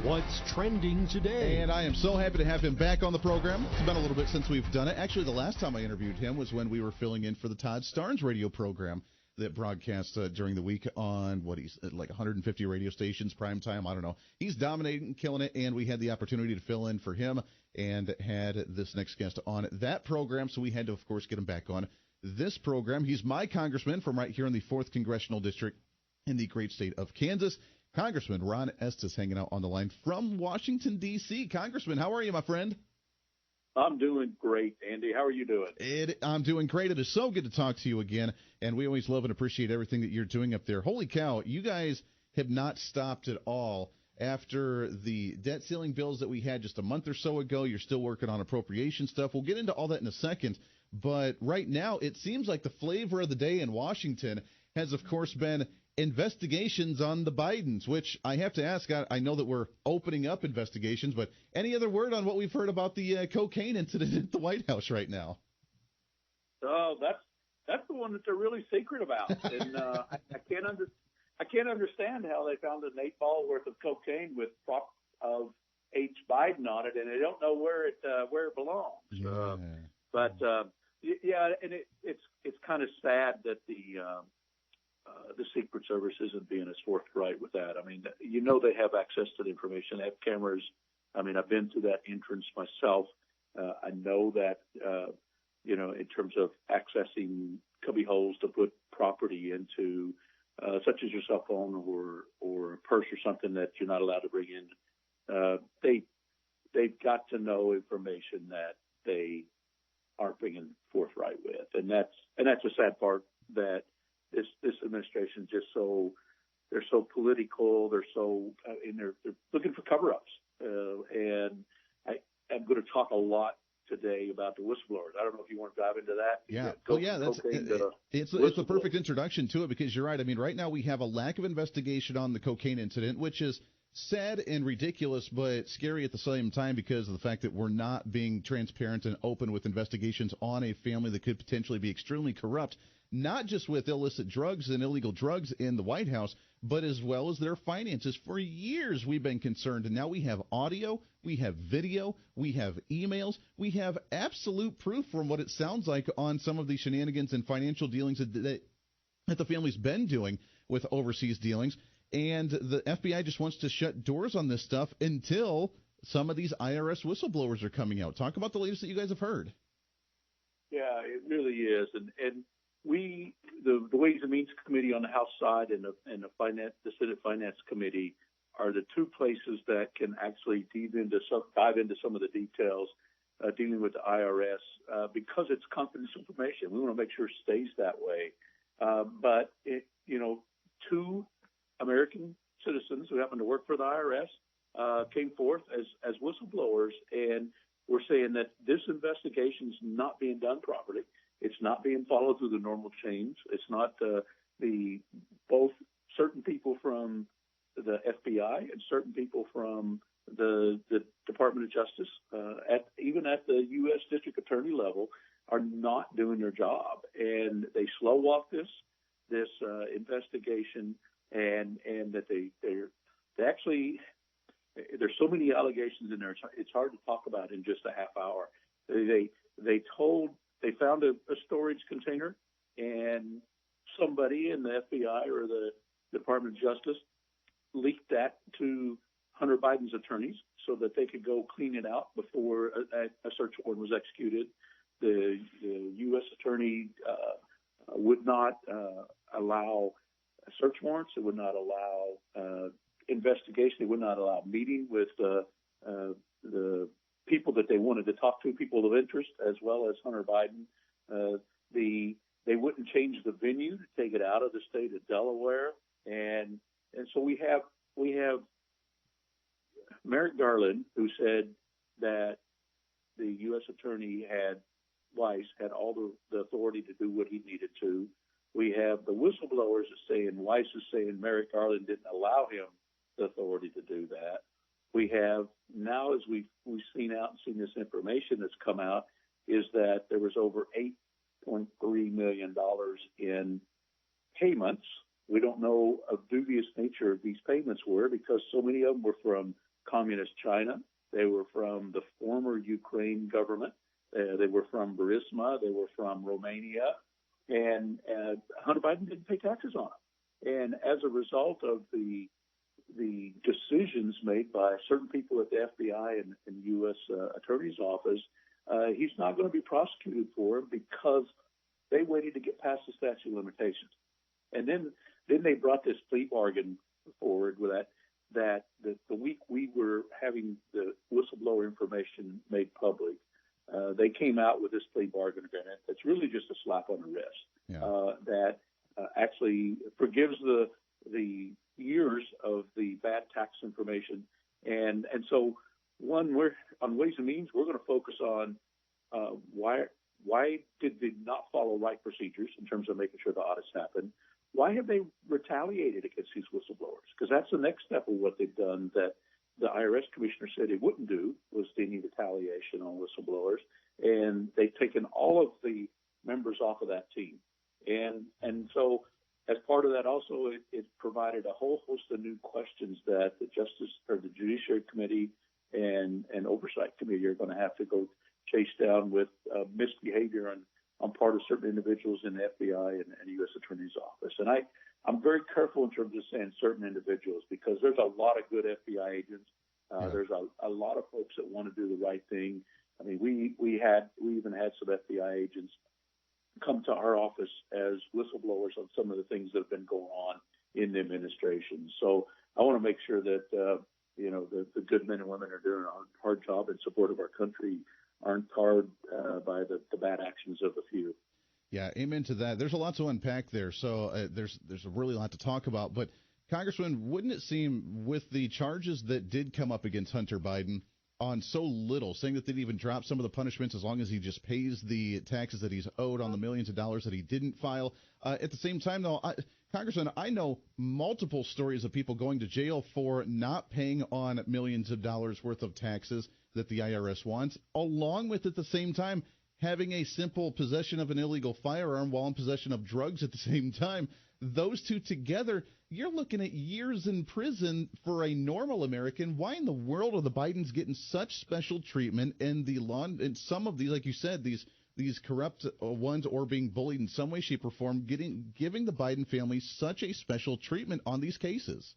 What's trending today? And I am so happy to have him back on the program. It's been a little bit since we've done it. Actually, the last time I interviewed him was when we were filling in for the Todd Starnes radio program that broadcasts during the week on, he's like 150 radio stations, prime time, I don't know. He's dominating, killing it, and we had the opportunity to fill in for him and had this next guest on that program, so we had to, of course, get him back on this program. He's my congressman from right here in the 4th Congressional District in the great state of Kansas. Congressman Ron Estes hanging out on the line from Washington, D.C. Congressman, how are you, my friend? I'm doing great, Andy. How are you doing? I'm doing great. It is so good to talk to you again, and we always love and appreciate everything that you're doing up there. Holy cow, you guys have not stopped at all. After the debt ceiling bills that we had just a month or so ago, you're still working on appropriation stuff. We'll get into all that in a second, but right now it seems like the flavor of the day in Washington has, of course, been investigations on the Bidens, which I have to ask, I know that we're opening up investigations, but any other word on what we've heard about the cocaine incident at the White House right now? Oh, that's the one that they're really secret about, and I can't understand how they found an 8-ball worth of cocaine with prop of H. Biden on it, and they don't know where it belongs. Yeah. Yeah, and it's kind of sad that the Secret Service isn't being as forthright with that. I mean, they have access to the information. They have cameras. I mean, I've been to that entrance myself. I know that, in terms of accessing cubby holes to put property into, such as your cell phone or a purse or something that you're not allowed to bring in, they've got to know information that they aren't being forthright with, and that's a sad part that. This administration they're so political. They're so they're looking for cover-ups, and I'm going to talk a lot today about the whistleblowers. I don't know if you want to dive into that. Yeah. It's the perfect introduction to it because you're right. I mean, right now we have a lack of investigation on the cocaine incident, which is sad and ridiculous, but scary at the same time because of the fact that we're not being transparent and open with investigations on a family that could potentially be extremely corrupt. Not just with illicit drugs and illegal drugs in the White House, but as well as their finances. For years we've been concerned, and now we have audio, we have video, we have emails, we have absolute proof from what it sounds like on some of the shenanigans and financial dealings that the family's been doing with overseas dealings. And the FBI just wants to shut doors on this stuff until some of these IRS whistleblowers are coming out. Talk about the latest that you guys have heard. Yeah, it really is. And the Ways and Means Committee on the House side and the Senate Finance Committee are the two places that can actually dive into some of the details dealing with the IRS because it's confidential information. We want to make sure it stays that way. But two American citizens who happen to work for the IRS came forth as whistleblowers, and we're saying that this investigation is not being done properly. It's not being followed through the normal chains. It's not both certain people from the FBI and certain people from the Department of Justice, even at the U.S. District Attorney level, are not doing their job, and they slow walk this investigation, and that they actually there's so many allegations in there. It's hard to talk about in just a half hour. They found a storage container, and somebody in the FBI or the Department of Justice leaked that to Hunter Biden's attorneys so that they could go clean it out before a search warrant was executed. The U.S. attorney would not allow search warrants. It would not allow investigation. It would not allow meeting with the people that they wanted to talk to, people of interest, as well as Hunter Biden. They wouldn't change the venue to take it out of the state of Delaware, and so we have Merrick Garland, who said that the U.S. attorney Weiss had all the authority to do what he needed to. We have the whistleblowers saying Weiss is saying Merrick Garland didn't allow him the authority to do that. We have now, as we've seen this information that's come out, is that there was over $8.3 million in payments. We don't know of dubious nature of these payments were because so many of them were from Communist China. They were from the former Ukraine government. They were from Burisma. They were from Romania. And Hunter Biden didn't pay taxes on them. And as a result of the decisions made by certain people at the FBI and U.S. Attorney's Office, he's not going to be prosecuted for it because they waited to get past the statute of limitations. And then they brought this plea bargain forward with that the week we were having the whistleblower information made public, they came out with this plea bargain agreement that's really just a slap on the wrist, that actually forgives the years of the bad tax information. And so, we're on Ways and Means, we're going to focus on why did they not follow right procedures in terms of making sure the audits happen? Why have they retaliated against these whistleblowers? Because that's the next step of what they've done that the IRS commissioner said he wouldn't do, was any retaliation on whistleblowers. And they've taken all of the members off of that team. And so as part of that also, it provided a whole host of new questions that the Judiciary Committee and Oversight Committee are going to have to go chase down with misbehavior on part of certain individuals in the FBI and U.S. Attorney's Office. And I'm very careful in terms of saying certain individuals because there's a lot of good FBI agents. There's a lot of folks that want to do the right thing. I mean, we even had some FBI agents come to our office as whistleblowers on some of the things that have been going on in the administration. So I want to make sure that the good men and women are doing a hard job in support of our country aren't tarred by the bad actions of a few. Yeah, amen to that. There's a lot to unpack there, so there's a really lot to talk about. But, Congressman, wouldn't it seem with the charges that did come up against Hunter Biden on so little, saying that they'd even drop some of the punishments as long as he just pays the taxes that he's owed on the millions of dollars that he didn't file? At the same time, though, Congressman, I know multiple stories of people going to jail for not paying on millions of dollars worth of taxes that the IRS wants, along with, at the same time, having a simple possession of an illegal firearm while in possession of drugs at the same time. Those two together, you're looking at years in prison for a normal American. Why in the world are the Bidens getting such special treatment and and some of these, like you said, these corrupt ones, or being bullied in some way, shape, or form, giving the Biden family such a special treatment on these cases?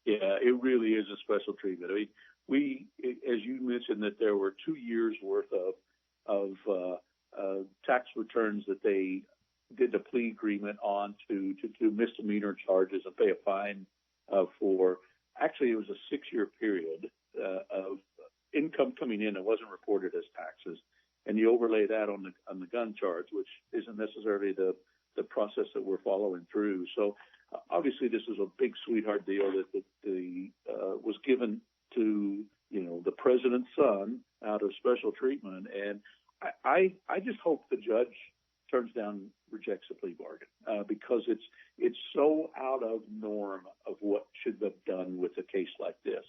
Yeah, it really is a special treatment. I mean, we, as you mentioned, that there were 2 years worth of tax returns that they did the plea agreement on to misdemeanor charges and pay a fine for. Actually, it was a 6-year period of income coming in that wasn't reported as taxes, and you overlay that on the gun charge, which isn't necessarily the process that we're following through. So obviously, this is a big sweetheart deal that was given to the president's son out of special treatment, and I just hope the judge rejects the plea bargain because it's so out of norm of what should be done with a case like this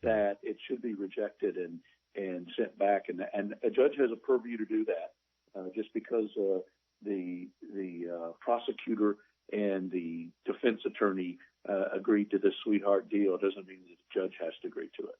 that it should be rejected and sent back, and a judge has a purview to do that. Just because the prosecutor and the defense attorney agreed to this sweetheart deal doesn't mean that the judge has to agree to it.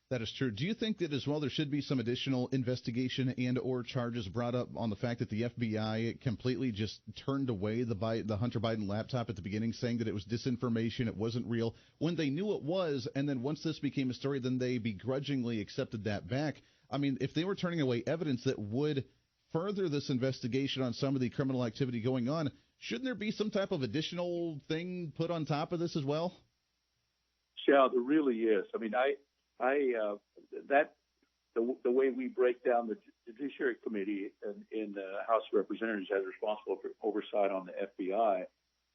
That is true. Do you think that as well there should be some additional investigation and or charges brought up on the fact that the FBI completely just turned away the Hunter Biden laptop at the beginning, saying that it was disinformation, it wasn't real, when they knew it was, and then once this became a story, then they begrudgingly accepted that back? I mean, if they were turning away evidence that would further this investigation on some of the criminal activity going on, shouldn't there be some type of additional thing put on top of this as well? Yeah, there really is. I mean, the way we break down the Judiciary Committee in the House of Representatives as responsible for oversight on the FBI,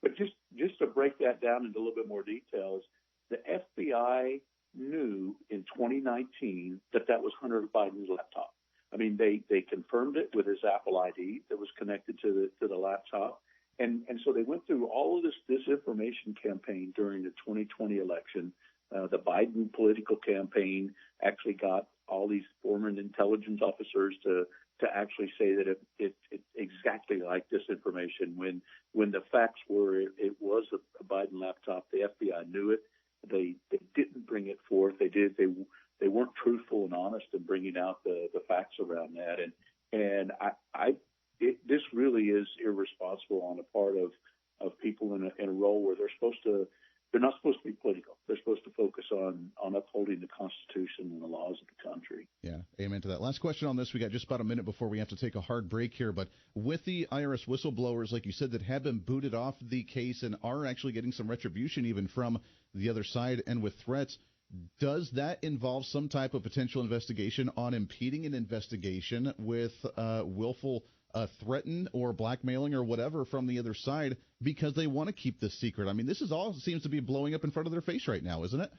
but just to break that down into a little bit more details, the FBI knew in 2019 that was Hunter Biden's laptop. I mean, they confirmed it with his Apple ID that was connected to the laptop, and so they went through all of this disinformation campaign during the 2020 election. The Biden political campaign actually got all these former intelligence officers to actually say that it exactly like disinformation when the facts were it was a Biden laptop. The FBI knew it. They didn't bring it forth. They did. They weren't truthful and honest in bringing out the facts around that. And this really is irresponsible on the part of people in a role where they're not supposed to be political. They're supposed to focus on upholding the Constitution and the laws of the country. Yeah, amen to that. Last question on this. We got just about a minute before we have to take a hard break here. But with the IRS whistleblowers, like you said, that have been booted off the case and are actually getting some retribution even from the other side and with threats, does that involve some type of potential investigation on impeding an investigation with willful threaten or blackmailing or whatever from the other side because they want to keep this secret? I mean, this is all seems to be blowing up in front of their face right now, isn't it?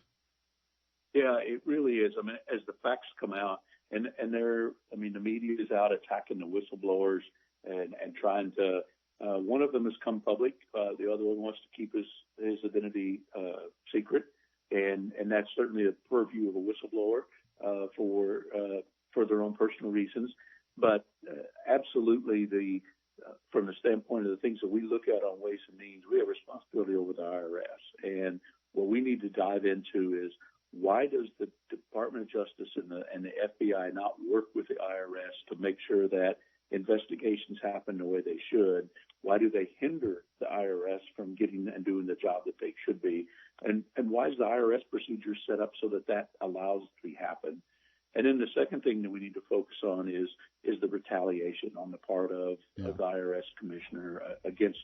Yeah, it really is. I mean, as the facts come out, and the media is out attacking the whistleblowers and trying to. One of them has come public. The other one wants to keep his identity secret, and that's certainly the purview of a whistleblower for their own personal reasons. But absolutely, from the standpoint of the things that we look at on Ways and Means, we have responsibility over the IRS. And what we need to dive into is why does the Department of Justice and the FBI not work with the IRS to make sure that investigations happen the way they should? Why do they hinder the IRS from getting and doing the job that they should be? And why is the IRS procedure set up so that allows it to happen? And then the second thing that we need to focus on is the retaliation on the part of the IRS commissioner against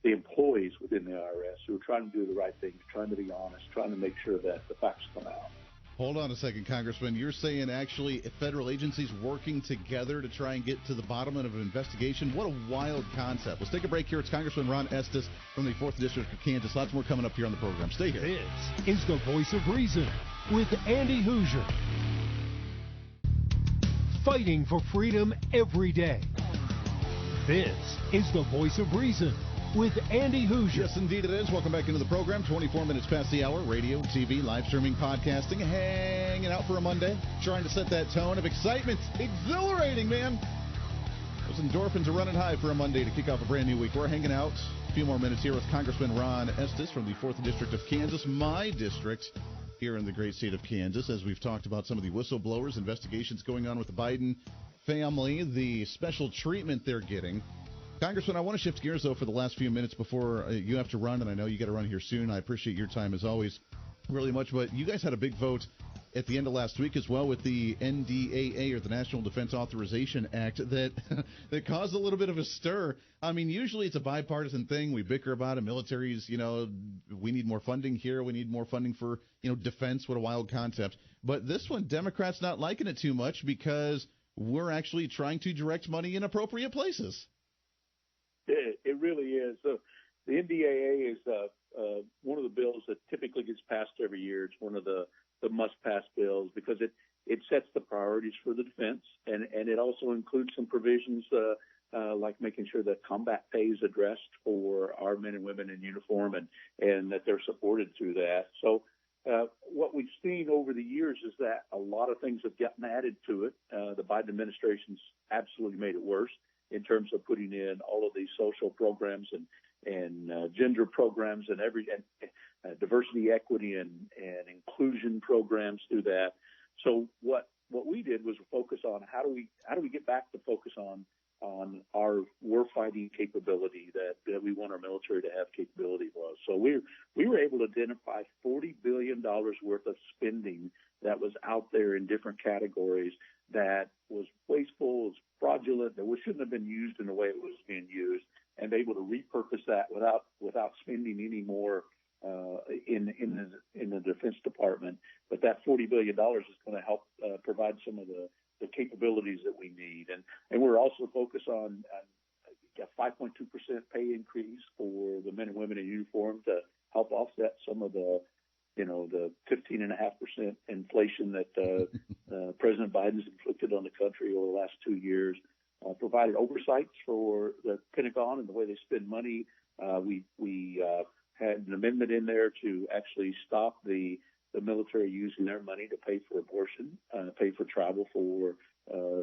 the employees within the IRS who are trying to do the right thing, trying to be honest, trying to make sure that the facts come out. Hold on a second, Congressman. You're saying actually federal agencies working together to try and get to the bottom of an investigation? What a wild concept. Let's take a break here. It's Congressman Ron Estes from the 4th District of Kansas. Lots more coming up here on the program. Stay here. This is the Voice of Reason with Andy Hoosier. Fighting for freedom every day. This is the Voice of Reason with Andy Hoosier. Yes, indeed it is. Welcome back into the program. 24 minutes past the hour. Radio, TV, live streaming, podcasting, hanging out for a Monday. Trying to set that tone of excitement. Exhilarating, man. Those endorphins are running high for a Monday to kick off a brand new week. We're hanging out a few more minutes here with Congressman Ron Estes from the 4th District of Kansas, my district here in the great state of Kansas, as we've talked about some of the whistleblowers, investigations going on with the Biden family, the special treatment they're getting. Congressman, I want to shift gears, though, for the last few minutes before you have to run, and I know you got to run here soon. I appreciate your time, as always, really much. But you guys had a big vote at the end of last week as well with the NDAA, or the National Defense Authorization Act, that caused a little bit of a stir. I mean, usually it's a bipartisan thing. We bicker about it. Militaries, we need more funding here. We need more funding for, defense. What a wild concept. But this one, Democrats not liking it too much because we're actually trying to direct money in appropriate places. It really is. So the NDAA is one of the bills that typically gets passed every year. It's one of the must-pass bills because it sets the priorities for the defense, and it also includes some provisions like making sure that combat pay is addressed for our men and women in uniform and that they're supported through that. So what we've seen over the years is that a lot of things have gotten added to it. The Biden administration's absolutely made it worse in terms of putting in all of these social programs and gender programs and diversity, equity, and inclusion programs through that. So what we did was focus on how do we get back to focus on our warfighting capability that we want our military to have capability was. So we were able to identify $40 billion worth of spending that was out there in different categories that was wasteful, was fraudulent, that shouldn't have been used in the way it was being used, and able to repurpose that without spending any more in the Defense Department. But that $40 billion is going to help provide some of the capabilities that we need. And we're also focused on a 5.2% pay increase for the men and women in uniform to help offset some of the 15.5% inflation that President Biden's inflicted on the country over the last 2 years. Provided oversights for the Pentagon and the way they spend money. We had an amendment in there to actually stop the military using their money to pay for abortion, pay for travel for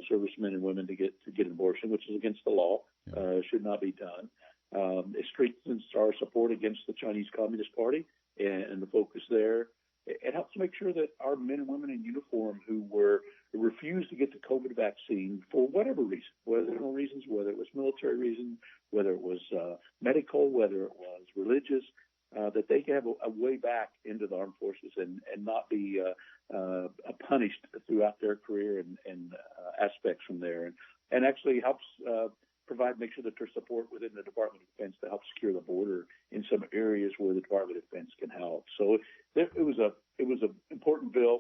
servicemen and women to get an abortion, which is against the law, should not be done. It strengthens our support against the Chinese Communist Party and the focus there. It to make sure that our men and women in uniform who refused to get the COVID vaccine for whatever reason, whether it was military reason, whether it was medical, whether it was religious, that they can have a way back into the armed forces and not be punished throughout their career and aspects from there, and actually helps make sure that there's support within the Department of Defense to help secure the border in some areas where the Department of Defense can help. So it was an important bill,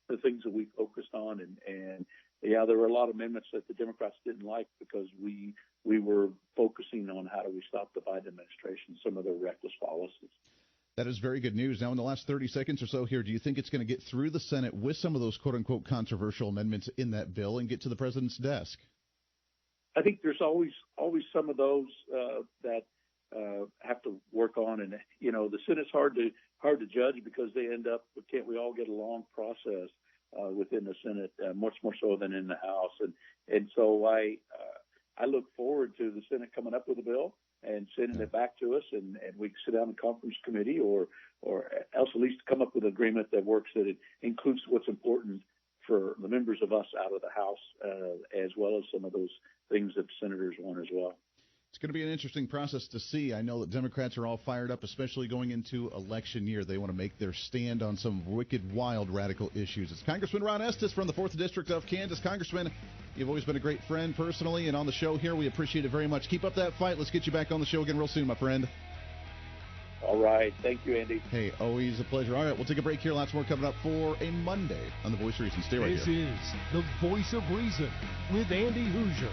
the things that we focused on, and yeah, there were a lot of amendments that the Democrats didn't like because we were focusing on how do we stop the Biden administration, some of their reckless policies. That is very good news. Now, in the last 30 seconds or so here, do you think it's going to get through the Senate with some of those quote-unquote controversial amendments in that bill and get to the president's desk? I think there's always some of those that have to work on, and the Senate's hard to judge because they end up. Can't we all get along process within the Senate, much more so than in the House, and so I look forward to the Senate coming up with a bill and sending it back to us, and we can sit down in conference committee or else at least come up with an agreement that works, that it includes what's important for the members of us out of the House, as well as some of those things that senators want as well. It's going to be an interesting process to see. I know that Democrats are all fired up, especially going into election year. They want to make their stand on some wicked, wild, radical issues. It's Congressman Ron Estes from the 4th District of Kansas. Congressman, you've always been a great friend personally and on the show here. We appreciate it very much. Keep up that fight. Let's get you back on the show again real soon, my friend. All right. Thank you, Andy. Hey, always a pleasure. All right, we'll take a break here. Lots more coming up for a Monday on The Voice of Reason. Stay right here. This is The Voice of Reason with Andy Hoosier.